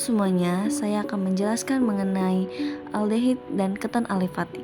semuanya, saya akan menjelaskan mengenai aldehid dan keton alifati.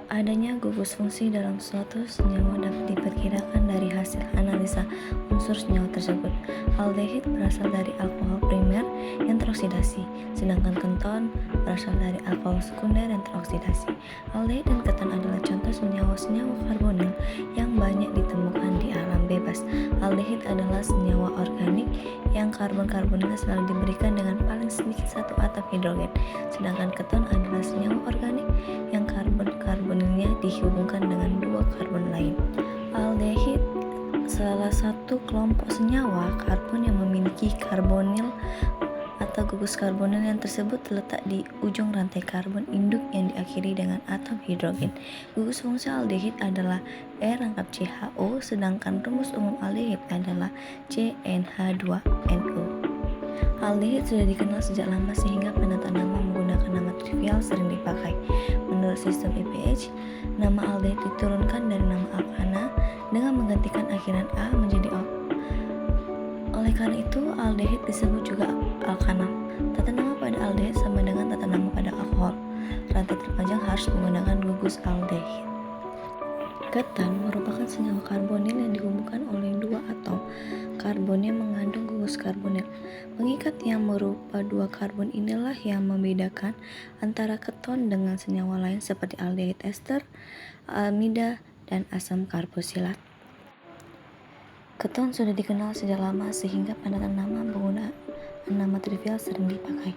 Adanya gugus fungsi dalam suatu senyawa dapat diperkirakan dari hasil analisa unsur senyawa tersebut. Aldehid berasal dari alkohol primer yang teroksidasi, sedangkan keton berasal dari alkohol sekunder yang teroksidasi. Aldehid dan keton adalah contoh senyawa-senyawa karbonil yang banyak ditemukan di alam bebas. Aldehid adalah senyawa organik yang karbon-karbonilnya selalu diberikan dengan paling sedikit satu atom hidrogen, sedangkan keton adalah senyawa organik yang karbon-karbonilnya dihubungkan dengan dua karbon lain. Aldehid salah satu kelompok senyawa karbon yang memiliki karbonil atau gugus karbonil yang tersebut terletak di ujung rantai karbon induk yang diakhiri dengan atom hidrogen. Gugus fungsi aldehid adalah R=CHO, sedangkan rumus umum aldehid adalah CnH2nO. Aldehid sudah dikenal sejak lama sehingga penata nama menggunakan nama trivial sering dipakai. Menurut sistem IPH, nama aldehid diturunkan dari nama alkana dengan menggantikan akhiran A menjadi O. Oleh karena itu, aldehid disebut juga alkana. Tata nama pada aldehid sama dengan tata nama pada alkohol. Rantai terpanjang harus menggunakan gugus aldehid. Keton merupakan senyawa karbonil yang dihubungkan oleh dua atom karbon yang mengandung gugus karbonil. Pengikat yang berupa dua karbon inilah yang membedakan antara keton dengan senyawa lain seperti aldehid ester, amida, dan asam karboksilat. Keton sudah dikenal sejak lama sehingga penata nama menggunakan nama trivial sering dipakai.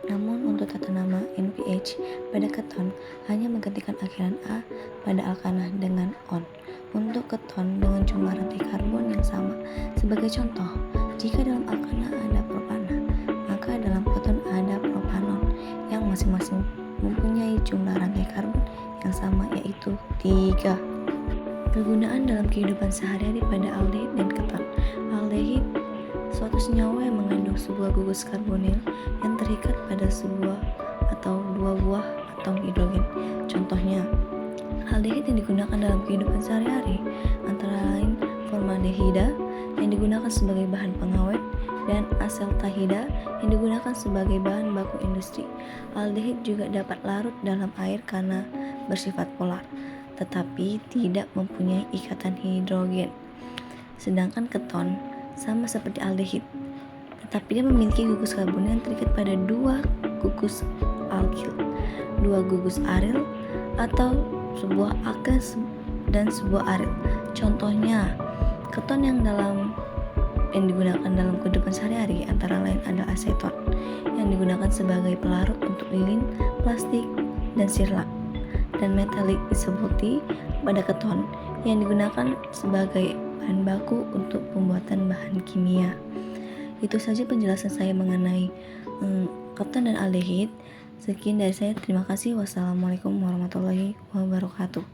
Namun untuk tata nama NPH pada keton hanya menggantikan akhiran A pada alkana dengan on untuk keton dengan jumlah rantai karbon yang sama. Sebagai contoh, jika dalam alkana ada propana, maka dalam keton ada propanon yang masing-masing mempunyai jumlah rantai karbon yang sama, yaitu 3. Kegunaan dalam kehidupan sehari-hari pada aldehid dan keton. Aldehid suatu senyawa yang mengandung sebuah gugus karbonil yang terikat pada sebuah atau dua buah atom hidrogen. Contohnya, aldehid yang digunakan dalam kehidupan sehari-hari antara lain formaldehida yang digunakan sebagai bahan pengawet dan asetaldehyda yang digunakan sebagai bahan baku industri. Aldehid juga dapat larut dalam air karena bersifat polar, tetapi tidak mempunyai ikatan hidrogen. Sedangkan keton sama seperti aldehid, tetapi dia memiliki gugus karbonil yang terikat pada dua gugus alkil, dua gugus aril, atau sebuah alkil dan sebuah aril. Contohnya, keton yang digunakan dalam kehidupan sehari-hari antara lain adalah aseton yang digunakan sebagai pelarut untuk lilin, plastik, dan sirlak, dan metalik isobuti pada keton yang digunakan sebagai bahan baku untuk pembuatan bahan kimia. Itu saja penjelasan saya mengenai keton dan aldehid. Sekian dari saya, terima kasih. Wassalamualaikum warahmatullahi wabarakatuh.